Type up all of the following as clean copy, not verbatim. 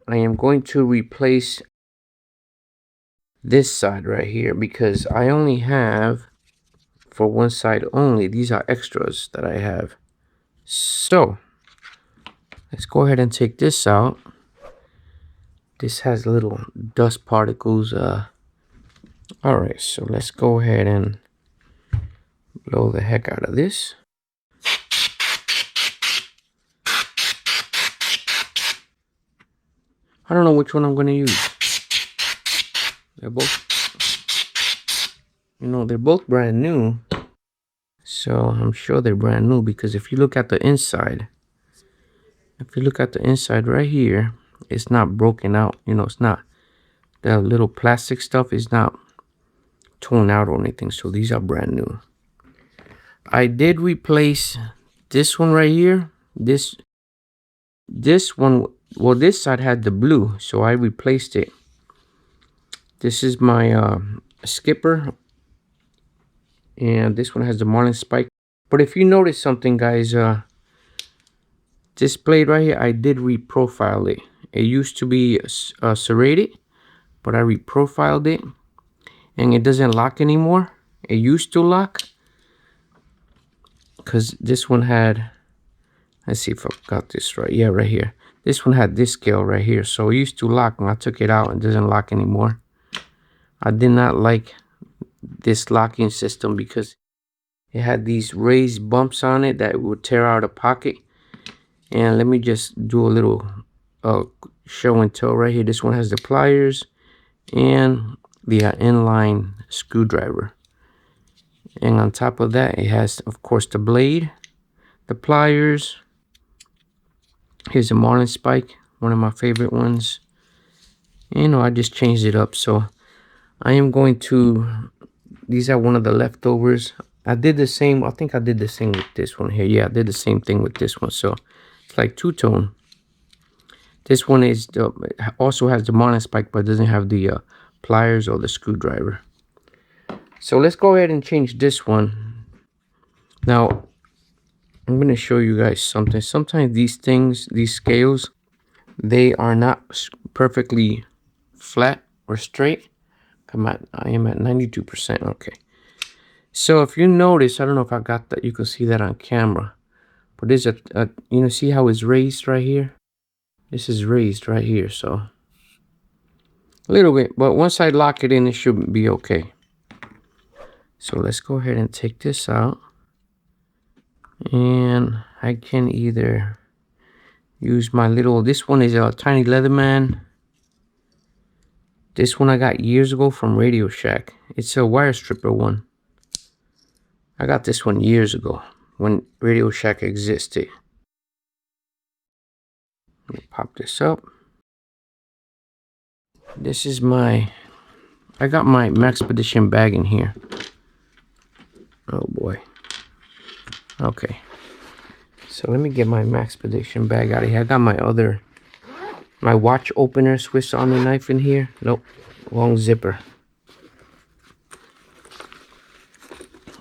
I am going to replace this side right here because I only have for one side only. These are extras that I have. So let's go ahead and take this out. This has little dust particles. All right, so let's go ahead and blow the heck out of this. I don't know which one I'm going to use. They're both, they're both brand new. So I'm sure they're brand new because if you look at the inside, right here, it's not broken out. It's not, the little plastic stuff is not torn out or anything. So these are brand new. I did replace this one right here. This one, well, this side had the blue, so I replaced it. This is my skipper, and this one has the Marlin Spike. But if you notice something, guys, this blade right here, I did reprofile it. It used to be serrated, but I reprofiled it, and it doesn't lock anymore. It used to lock because this one had, let's see if I got this right. Yeah, right here. This one had this scale right here, so it used to lock, and I took it out and it doesn't lock anymore. I did not like this locking system because it had these raised bumps on it that would tear out a pocket. And let me just do a little show and tell right here. This one has the pliers and the inline screwdriver. And on top of that, it has, of course, the blade, the pliers. Here's the Marlin Spike, one of my favorite ones. I just changed it up. So I am going to, these are one of the leftovers. I did the same, I think I did the same with this one here. Yeah, I did the same thing with this one. So it's like two-tone. This one is also has the Marlin Spike, but doesn't have the pliers or the screwdriver. So let's go ahead and change this one. Now, I'm going to show you guys something. Sometimes these things, these scales, they are not perfectly flat or straight. I am at 92%. Okay. So if you notice, I don't know if I got that, you can see that on camera, but there's see how it's raised right here? This is raised right here, so a little bit, but once I lock it in, it should be okay. So let's go ahead and take this out, and I can either use my little, this one is a tiny Leatherman. This one I got years ago from Radio Shack. It's a wire stripper one. I got this one years ago when Radio Shack existed. Let me pop this up. This is I got my Maxpedition bag in here. Oh boy. Okay. So let me get my Maxpedition bag out of here. I got my watch opener Swiss Army knife in here. Nope. Long zipper.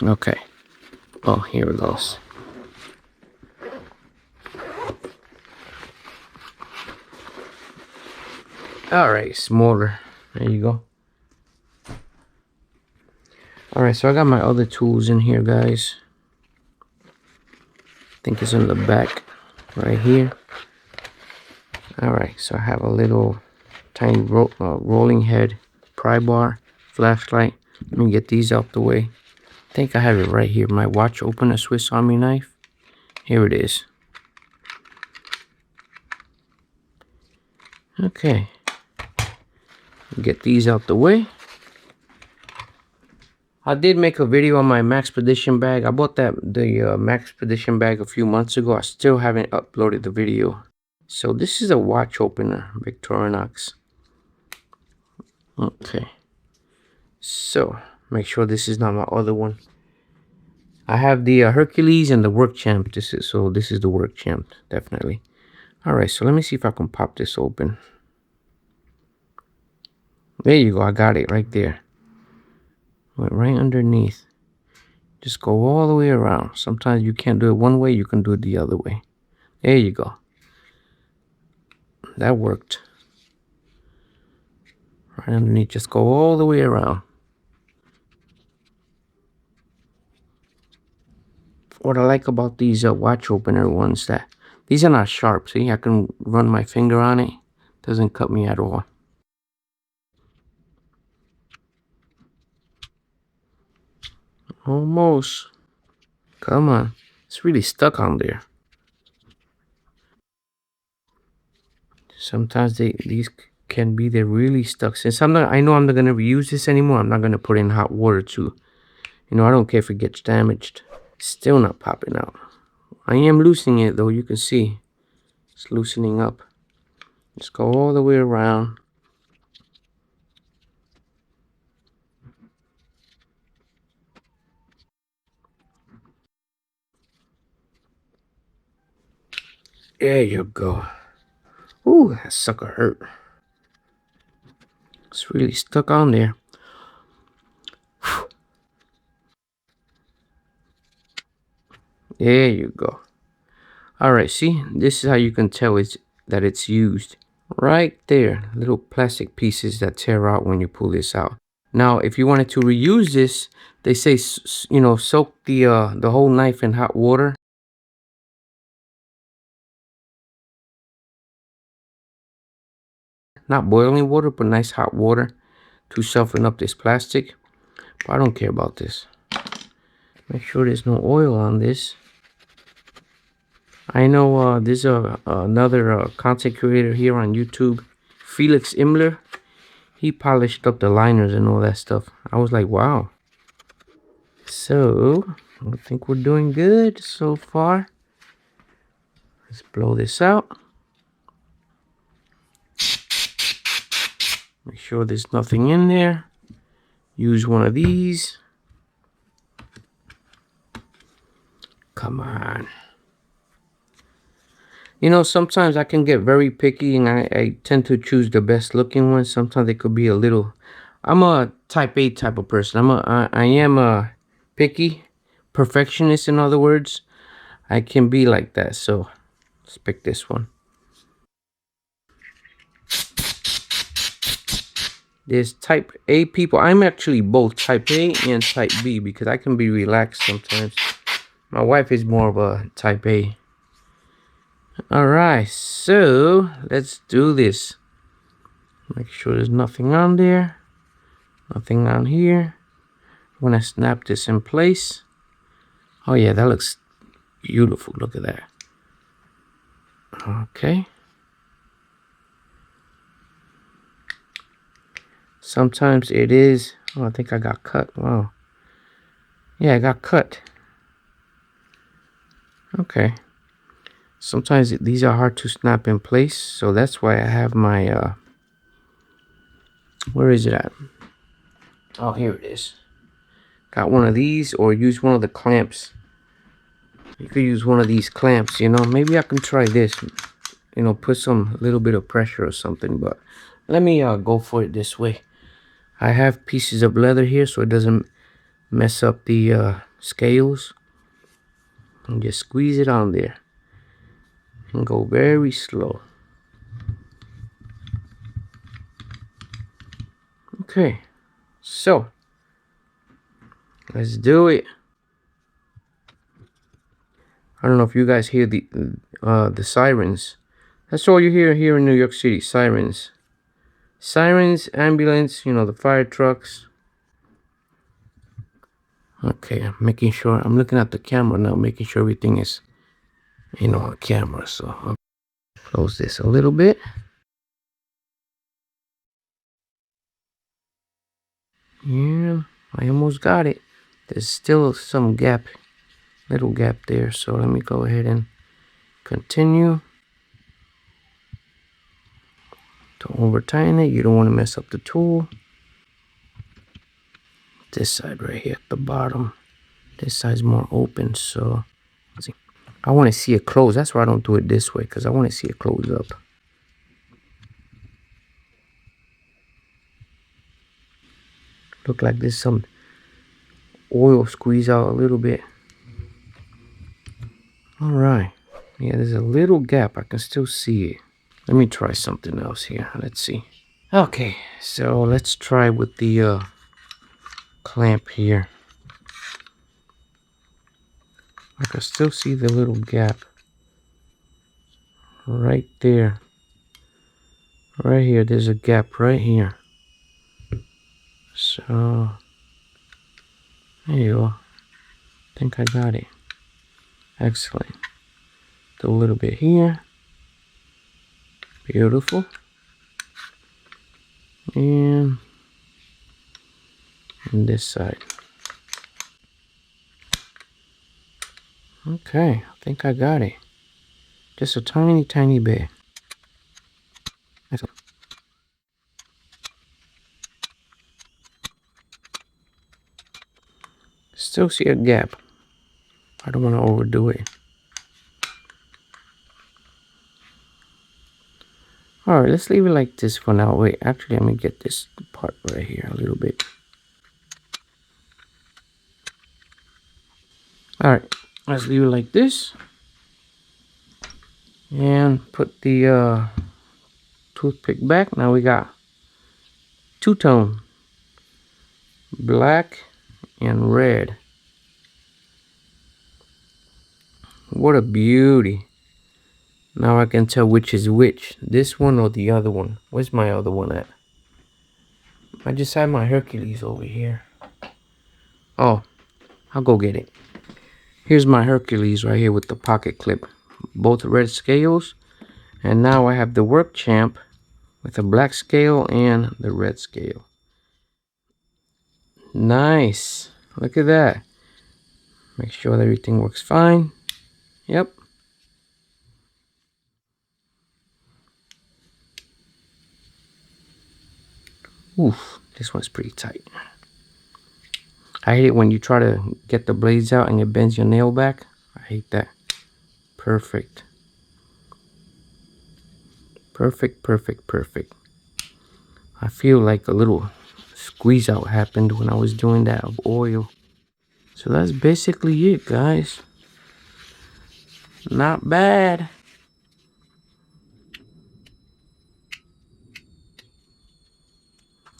Okay. Oh, here it goes. Alright, smaller. There you go. Alright, so I got my other tools in here, guys. I think it's in the back right here. Alright, so I have a little tiny rolling head pry bar, flashlight. Let me get these out the way. I think I have it right here. My watch opener Swiss Army knife. Here it is. Okay. Get these out the way. I did make a video on my Maxpedition bag. I bought the Maxpedition bag a few months ago. I still haven't uploaded the video. So this is a watch opener, Victorinox. Okay. So make sure this is not my other one. I have the Hercules and the WorkChamp. This is the WorkChamp, definitely. All right, so let me see if I can pop this open. There you go. I got it right there. Went right underneath. Just go all the way around. Sometimes you can't do it one way, you can do it the other way. There you go. That worked. Right underneath, just go all the way around. What I like about these watch opener ones, that these are not sharp. See, I can run my finger on it. Doesn't cut me at all. Almost. Come on. It's really stuck on there. Sometimes these can be, they're really stuck. Since I know I'm not gonna reuse this anymore, I'm not gonna put in hot water too. You know, I don't care if it gets damaged. Still not popping out. I am loosening it though, you can see. It's loosening up. Just go all the way around. There you go. Ooh, that sucker hurt. It's really stuck on there. There you go. Alright, see, this is how you can tell that it's used. Right there, little plastic pieces that tear out when you pull this out. Now, if you wanted to reuse this, they say, you know, soak the whole knife in hot water. Not boiling water, but nice hot water to soften up this plastic. But I don't care about this. Make sure there's no oil on this. I know there's another content creator here on YouTube, Felix Imler. He polished up the liners and all that stuff. I was like, wow. So, I think we're doing good so far. Let's blow this out. Make sure there's nothing in there. Use one of these. Come on. You know, sometimes I can get very picky and I tend to choose the best looking ones. Sometimes they could be a little... I'm a type A type of person. I am a picky perfectionist, in other words. I can be like that. So let's pick this one. There's type A people. I'm actually both type A and type B because I can be relaxed sometimes. My wife is more of a type A. Alright, so let's do this. Make sure there's nothing on there. Nothing on here. When I snap this in place. Oh yeah, that looks beautiful. Look at that. Okay. Sometimes it is... Oh, I think I got cut. Wow. Yeah, I got cut. Okay. Sometimes these are hard to snap in place, so that's why I have my where is it at? Oh, here it is. Got one of these, or use one of the clamps. You could use one of these clamps, you know. Maybe I can try this, you know, put some little bit of pressure or something, but let me go for it this way. I have pieces of leather here so it doesn't mess up the scales. And just squeeze it on there. And go very slow. Okay, so let's do it. I don't know if you guys hear the sirens. That's all you hear here in New York City, sirens. Sirens, ambulance, you know, the fire trucks. Okay, I'm making sure, I'm looking at the camera now, making sure everything is, you know, on camera. So I'll close this a little bit. Yeah, I almost got it. There's still some gap, little gap there. So let me go ahead and continue. Don't over tighten it. You don't want to mess up the tool. This side right here at the bottom. This side's more open, so see. I want to see it close. That's why I don't do it this way, because I want to see it close up. Look like there's some oil squeeze out a little bit. All right. Yeah, there's a little gap. I can still see it. Let me try something else here. Let's see. Okay, so let's try with the clamp here. I can still see the little gap right there. Right here, there's a gap right here. So there you go. I think I got it. Excellent. Do a little bit here. Beautiful. And on this side. Okay, I think I got it. Just a tiny bit. Excellent. Still see a gap. I don't want to overdo it. Alright, let's leave it like this for now. Wait, actually, let me get this part right here a little bit. Alright, let's leave it like this. And put the toothpick back. Now we got two-tone. Black and red. What a beauty. Now I can tell which is which. This one or the other one. Where's my other one at? I just had my Hercules over here. Oh, I'll go get it. Here's my Hercules right here with the pocket clip. Both red scales. And now I have the WorkChamp with a black scale and the red scale. Nice. Look at that. Make sure that everything works fine. Yep. Oof, this one's pretty tight. I hate it when you try to get the blades out and it bends your nail back. I hate that. Perfect. Perfect, perfect, perfect. I feel like a little squeeze out happened when I was doing that of oil. So that's basically it, guys. Not bad.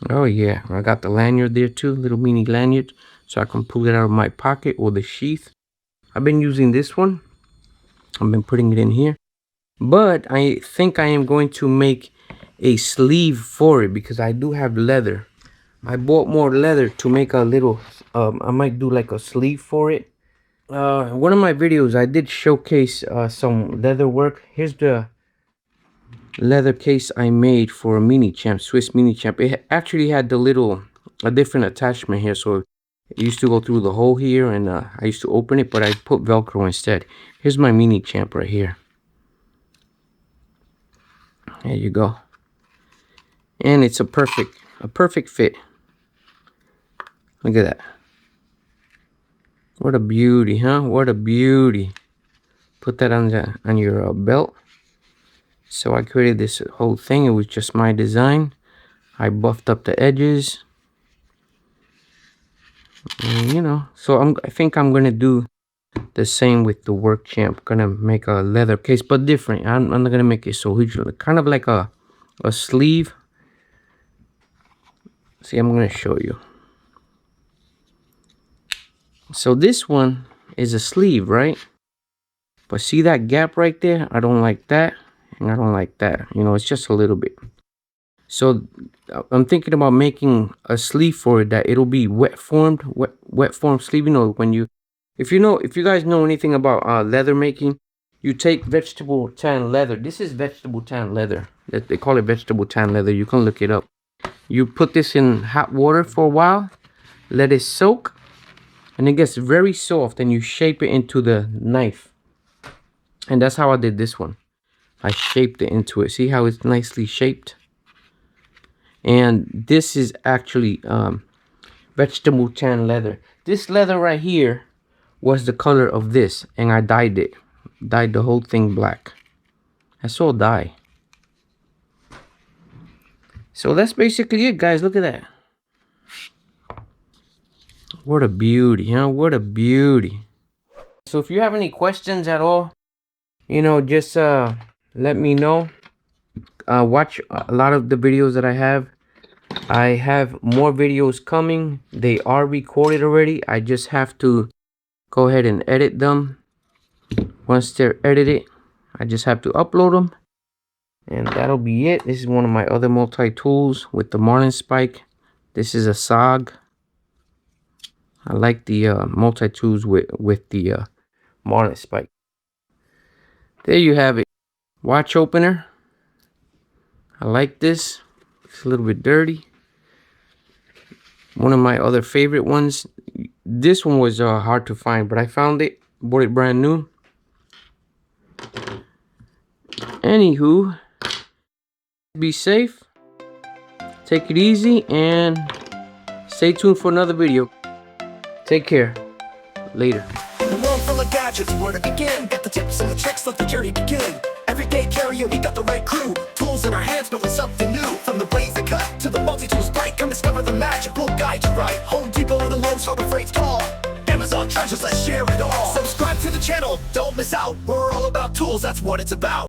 Oh yeah, I got the lanyard there too, little mini lanyard, so I can pull it out of my pocket, or the sheath. I've been using this one. I've been putting it in here, but I think I am going to make a sleeve for it because I do have leather. I bought more leather to make a little, I might do like a sleeve for it. One of my videos I did showcase some leather work. Here's the leather case I made for a mini champ, Swiss mini champ. It actually had a different attachment here, so it used to go through the hole here, and I used to open it, but I put Velcro instead. Here's my mini champ right here. There you go. And it's a perfect fit. Look at that. What a beauty, huh? What a beauty. Put that on your belt. So I created this whole thing. It was just my design. I buffed up the edges. And, you know, so I think I'm gonna do the same with the WorkChamp. Gonna make a leather case, but different. I'm not gonna make it so huge. Kind of like a sleeve. See, I'm gonna show you. So this one is a sleeve, right? But see that gap right there? I don't like that, and I don't like that. You know, it's just a little bit. So I'm thinking about making a sleeve for it that it'll be wet form sleeve. You know, when you, if you guys know anything about leather making, you take vegetable tan leather. This is vegetable tan leather. They call it vegetable tan leather. You can look it up. You put this in hot water for a while, let it soak, and it gets very soft, and you shape it into the knife. And that's how I did this one. I shaped it into it. See how it's nicely shaped? And this is actually vegetable tan leather. This leather right here was the color of this, and I dyed it. Dyed the whole thing black. That's all dye. So that's basically it, guys. Look at that. What a beauty, huh? What a beauty. So if you have any questions at all, you know, just let me know. watch a lot of the videos that I have. I have more videos coming. They are recorded already. I just have to go ahead and edit them. Once they're edited, I just have to upload them. And that'll be it. This is one of my other multi-tools with the Marlin Spike. This is a SOG. I like the multi-tools with the Marlin Spike. There you have it. Watch opener. I like this. It's a little bit dirty. One of my other favorite ones. This one was hard to find, but I found it. Bought it brand new. Anywho, be safe. Take it easy and stay tuned for another video. Take care. Later. In a world full of gadgets, where to begin? Get the tips and the tricks, let the journey begin. Everyday carrier, we got the right crew. Tools in our hands, building something new. From the blaze that cut to the multi-tools break, come discover the magic, we'll guide you right. Home Depot or the Lowe's, Harbor Freight's call. Amazon treasures, let's share it all. Subscribe to the channel, don't miss out. We're all about tools, that's what it's about.